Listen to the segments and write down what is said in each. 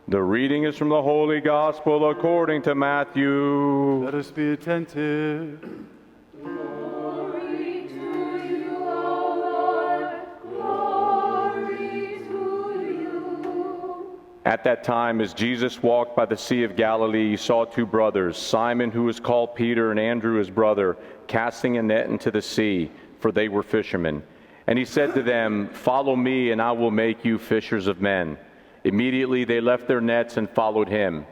The reading is from the Holy Gospel according to Matthew. Let us be attentive. Glory to you, O Lord. Glory to you. At that time, as Jesus walked by the Sea of Galilee, he saw two brothers, Simon, who was called Peter, and Andrew, his brother, casting a net into the sea, for they were fishermen. And he said to them, "Follow me, and I will make you fishers of men." Immediately they left their nets and followed him.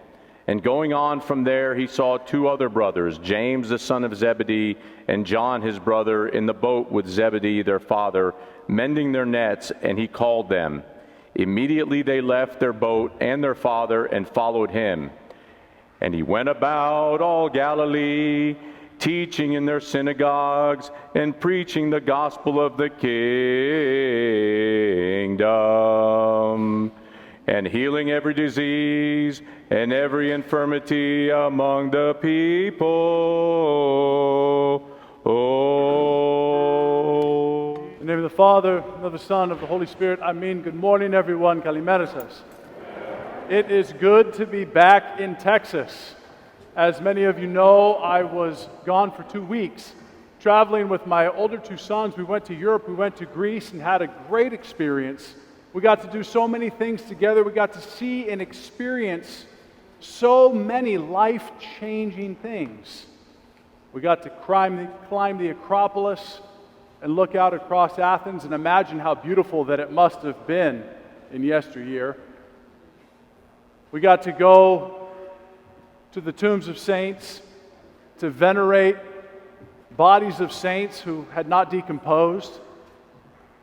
And going on from there, he saw two other brothers, James the son of Zebedee, and John his brother, in the boat with Zebedee their father, mending their nets, and he called them. Immediately they left their boat and their father and followed him. And he went about all Galilee, teaching in their synagogues and preaching the gospel of the kingdom, and healing every disease and every infirmity among the people. In the name of the Father, and of the Son, and of the Holy Spirit, Amen. Good morning, everyone. Kalimeras. It is good to be back in Texas. As many of you know, I was gone for 2 weeks, traveling with my older two sons. We went to Europe, we went to Greece, and had a great experience. We got to do so many things together. We got to see and experience so many life-changing things. We got to climb the Acropolis and look out across Athens and imagine how beautiful that it must have been in yesteryear. We got to go to the tombs of saints to venerate bodies of saints who had not decomposed.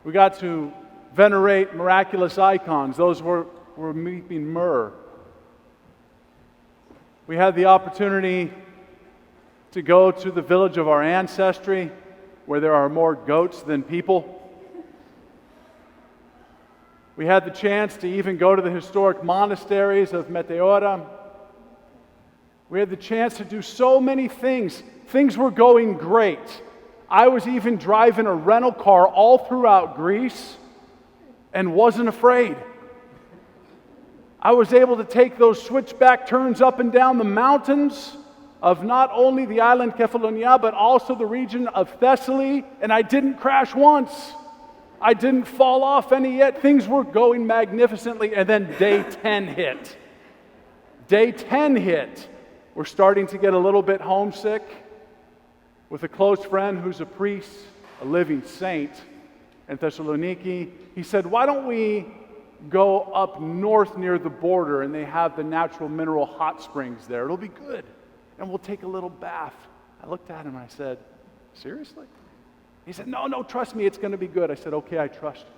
We got to venerate miraculous icons. Those were weeping myrrh. We had the opportunity to go to the village of our ancestry, where there are more goats than people. We had the chance to even go to the historic monasteries of Meteora. We had the chance to do so many things. Things were going great. I was even driving a rental car all throughout Greece and wasn't afraid. I was able to take those switchback turns up and down the mountains of not only the island Kefalonia, but also the region of Thessaly, and I didn't crash once. I didn't fall off any yet. Things were going magnificently, and then day 10 hit. Day 10 hit. We're starting to get a little bit homesick with a close friend who's a priest, a living saint in Thessaloniki. He said, "Why don't we go up north near the border, and they have the natural mineral hot springs there. It'll be good, and we'll take a little bath." I looked at him and I said, "Seriously?" He said, No, trust me, it's going to be good." I said, "Okay, I trust you."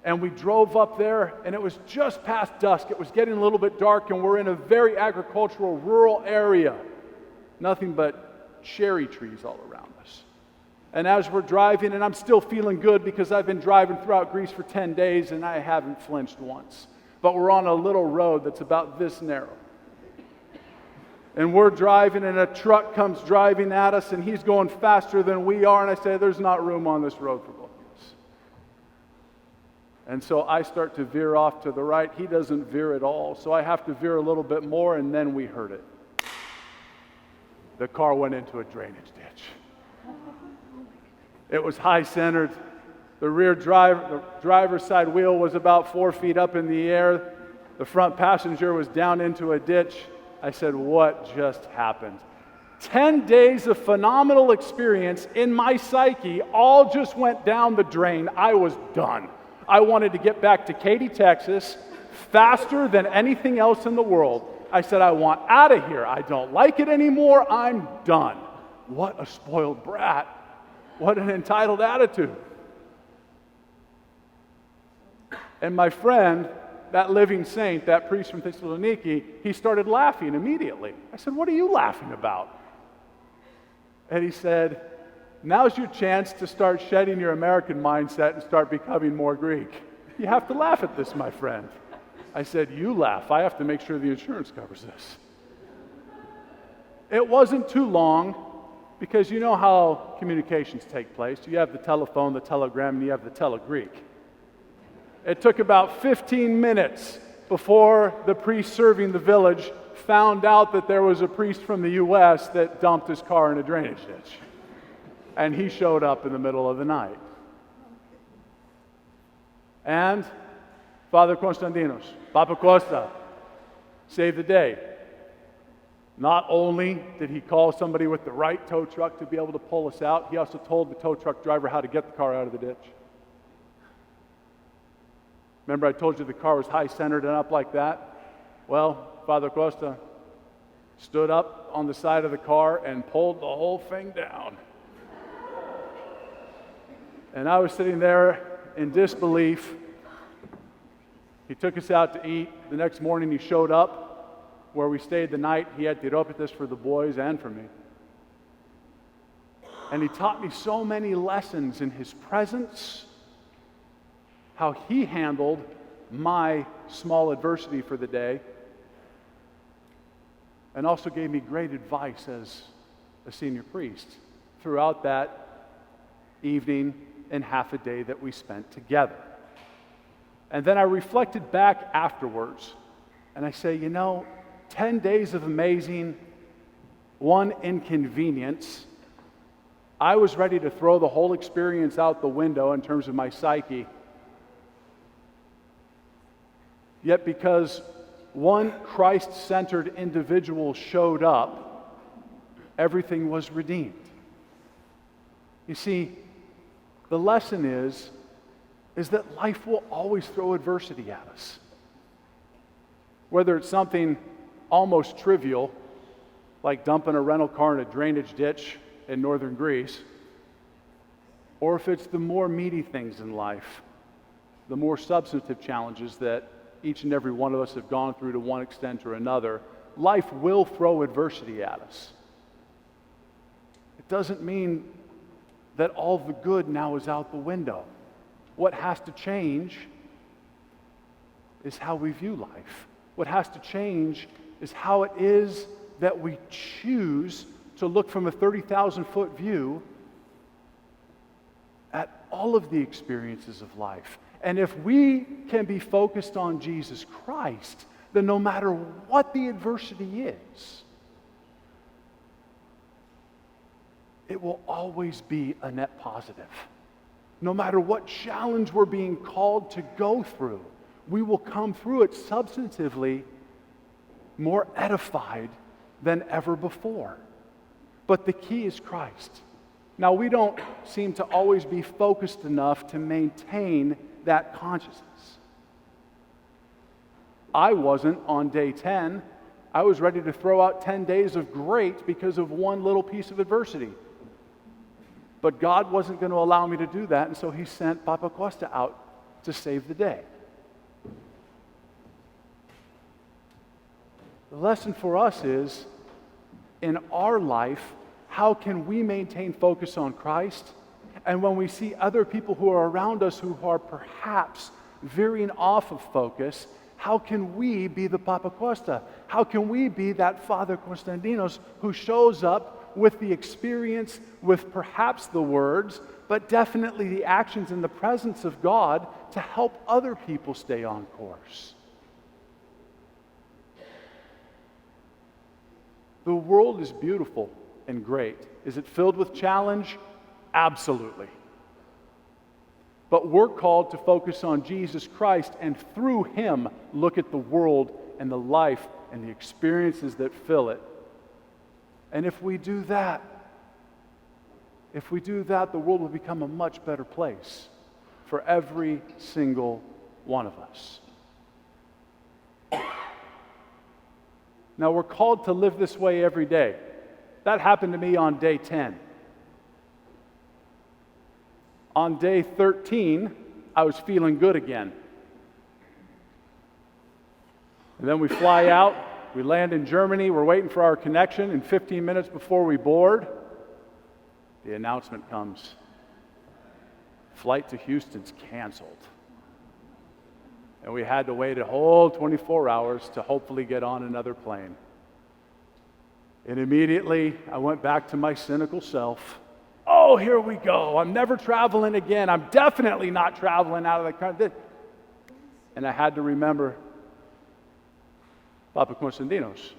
And we drove up there, and it was just past dusk. It was getting a little bit dark, and we're in a very agricultural, rural area. Nothing but cherry trees all around us. And as we're driving, and I'm still feeling good because I've been driving throughout Greece for 10 days, and I haven't flinched once. But we're on a little road that's about this narrow. And we're driving, and a truck comes driving at us, and he's going faster than we are. And I say, "There's not room on this road for both of us." And so I start to veer off to the right. He doesn't veer at all. So I have to veer a little bit more, and then we heard it. The car went into a drainage ditch. It was high-centered. The driver's side wheel was about 4 feet up in the air. The front passenger was down into a ditch. I said, "What just happened?" 10 days of phenomenal experience in my psyche all just went down the drain. I was done. I wanted to get back to Katy, Texas, faster than anything else in the world. I said, "I want out of here. I don't like it anymore. I'm done." What a spoiled brat. What an entitled attitude. And my friend, that living saint, that priest from Thessaloniki, he started laughing immediately. I said, "What are you laughing about?" And he said, "Now's your chance to start shedding your American mindset and start becoming more Greek. You have to laugh at this, my friend." I said, "You laugh. I have to make sure the insurance covers this." It wasn't too long, because you know how communications take place. You have the telephone, the telegram, and you have the telegreek. It took about 15 minutes before the priest serving the village found out that there was a priest from the U.S. that dumped his car in a drainage ditch. And he showed up in the middle of the night. And Father Konstantinos, Papa Costa, saved the day. Not only did he call somebody with the right tow truck to be able to pull us out, he also told the tow truck driver how to get the car out of the ditch. Remember I told you the car was high-centered and up like that? Well, Father Costa stood up on the side of the car and pulled the whole thing down. And I was sitting there in disbelief. He took us out to eat. The next morning he showed up where we stayed the night. He had tiropitas for the boys and for me. And he taught me so many lessons in his presence, how he handled my small adversity for the day, and also gave me great advice as a senior priest throughout that evening and half a day that we spent together. And then I reflected back afterwards, and I say, 10 days of amazing, one inconvenience. I was ready to throw the whole experience out the window in terms of my psyche. Yet because one Christ-centered individual showed up, everything was redeemed. You see, the lesson is that life will always throw adversity at us. Whether it's something almost trivial, like dumping a rental car in a drainage ditch in northern Greece, or if it's the more meaty things in life, the more substantive challenges that each and every one of us have gone through to one extent or another, life will throw adversity at us. It doesn't mean that all the good now is out the window. What has to change is how we view life. What has to change is how it is that we choose to look from a 30,000-foot view at all of the experiences of life. And if we can be focused on Jesus Christ, then no matter what the adversity is, it will always be a net positive. No matter what challenge we're being called to go through, we will come through it substantively more edified than ever before. But the key is Christ. Now, we don't seem to always be focused enough to maintain that consciousness. I wasn't on day 10. I was ready to throw out 10 days of great because of one little piece of adversity. But God wasn't going to allow me to do that, and so he sent Papa Costa out to save the day. The lesson for us is, in our life, how can we maintain focus on Christ? And when we see other people who are around us who are perhaps veering off of focus, how can we be the Papa Costa? How can we be that Father Konstantinos who shows up with the experience, with perhaps the words, but definitely the actions in the presence of God to help other people stay on course? The world is beautiful and great. Is it filled with challenge? Absolutely. But we're called to focus on Jesus Christ and through him look at the world and the life and the experiences that fill it. And if we do that, the world will become a much better place for every single one of us. Now, we're called to live this way every day. That happened to me on day 10. On day 13, I was feeling good again. And then we fly out, we land in Germany, we're waiting for our connection, and 15 minutes before we board, the announcement comes. Flight to Houston's canceled. And we had to wait a whole 24 hours to hopefully get on another plane. And immediately, I went back to my cynical self. Oh, here we go. I'm never traveling again. I'm definitely not traveling out of the country. And I had to remember Papa Constantinos.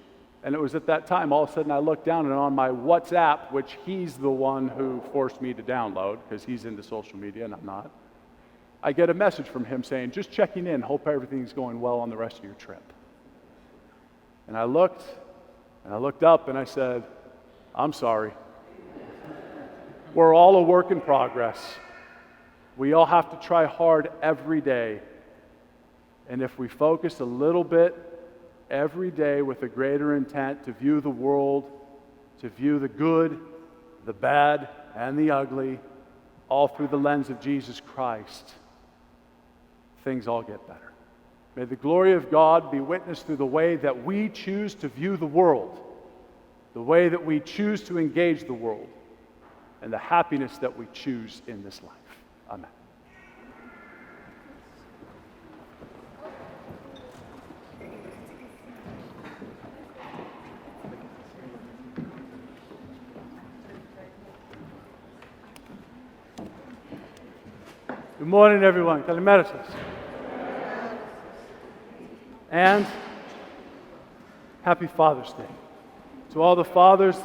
And it was at that time, all of a sudden I looked down and on my WhatsApp, which he's the one who forced me to download because he's into social media and I'm not, I get a message from him saying, just checking in, hope everything's going well on the rest of your trip. And I looked up and I said, I'm sorry. We're all a work in progress. We all have to try hard every day. And if we focus a little bit every day with a greater intent to view the world, to view the good, the bad, and the ugly, all through the lens of Jesus Christ, things all get better. May the glory of God be witnessed through the way that we choose to view the world, the way that we choose to engage the world, and the happiness that we choose in this life. Amen. Good morning, everyone. Kalimera σας. And happy Father's Day. To all the fathers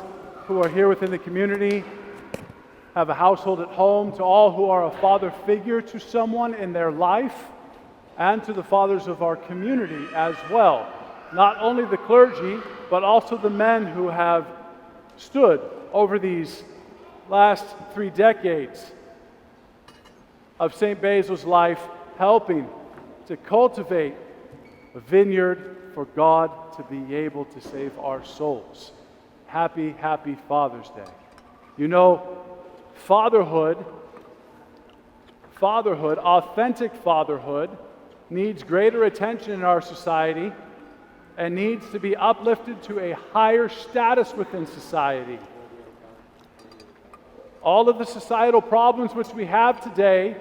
who are here within the community, have a household at home, to all who are a father figure to someone in their life, and to the fathers of our community as well. Not only the clergy, but also the men who have stood over these last 3 decades of St. Basil's life, helping to cultivate a vineyard for God to be able to save our souls. Happy, happy Father's Day. You know, fatherhood, authentic fatherhood, needs greater attention in our society and needs to be uplifted to a higher status within society. All of the societal problems which we have today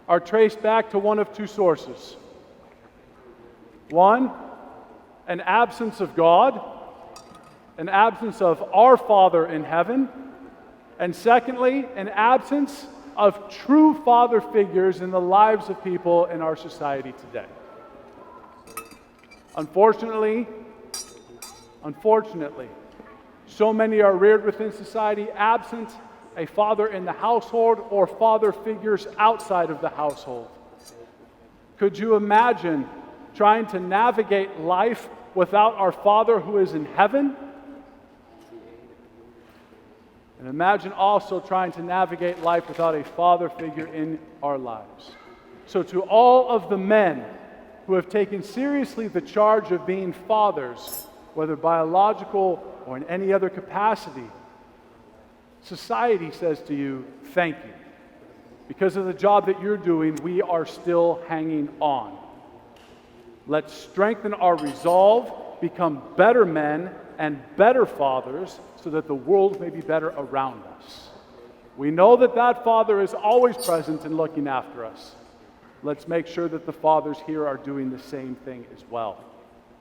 are traced back to one of 2 sources. One, an absence of God, an absence of our Father in heaven, and secondly, an absence of true father figures in the lives of people in our society today. Unfortunately, so many are reared within society absent a father in the household or father figures outside of the household. Could you imagine trying to navigate life without our Father who is in heaven? And imagine also trying to navigate life without a father figure in our lives. So to all of the men who have taken seriously the charge of being fathers, whether biological or in any other capacity, society says to you, thank you. Because of the job that you're doing, we are still hanging on. Let's strengthen our resolve, become better men and better fathers so that the world may be better around us. We know that that Father is always present and looking after us. Let's make sure that the fathers here are doing the same thing as well.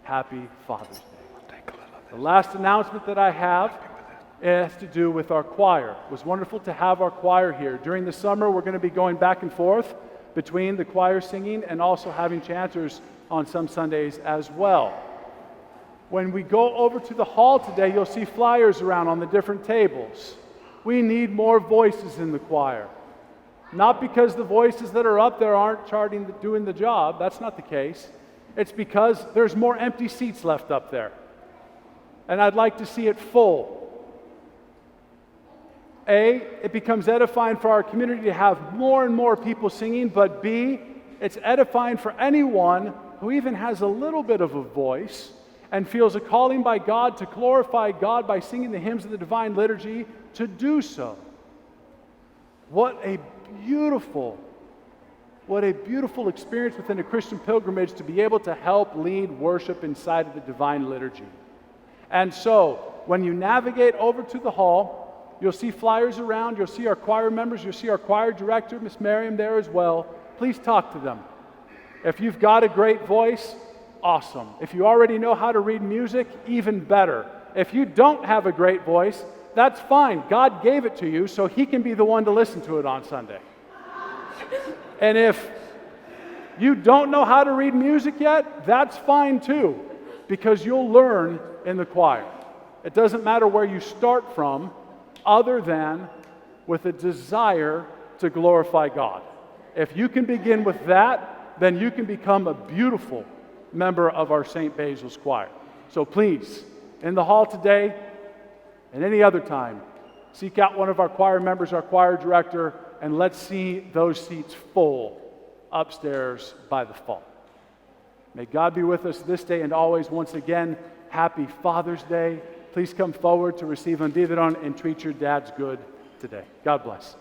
Happy Father's Day. The last announcement that I have has to do with our choir. It was wonderful to have our choir here. During the summer, we're going to be going back and forth between the choir singing and also having chanters on some Sundays as well. When we go over to the hall today, you'll see flyers around on the different tables. We need more voices in the choir. Not because the voices that are up there aren't doing the job. That's not the case. It's because there's more empty seats left up there. And I'd like to see it full. A, it becomes edifying for our community to have more and more people singing, but B, it's edifying for anyone who even has a little bit of a voice and feels a calling by God to glorify God by singing the hymns of the Divine Liturgy to do so. What a beautiful experience within a Christian pilgrimage to be able to help lead worship inside of the Divine Liturgy. And so, when you navigate over to the hall, you'll see flyers around, you'll see our choir members, you'll see our choir director, Miss Miriam, there as well. Please talk to them. If you've got a great voice, awesome. If you already know how to read music, even better. If you don't have a great voice, that's fine. God gave it to you so He can be the one to listen to it on Sunday. And if you don't know how to read music yet, that's fine too, because you'll learn in the choir. It doesn't matter where you start from, other than with a desire to glorify God. If you can begin with that, then you can become a beautiful member of our St. Basil's choir. So please, in the hall today and any other time, seek out one of our choir members, our choir director, and let's see those seats full upstairs by the fall. May God be with us this day and always. Once again, happy Father's Day. Please come forward to receive Undividon and treat your dads good today. God bless.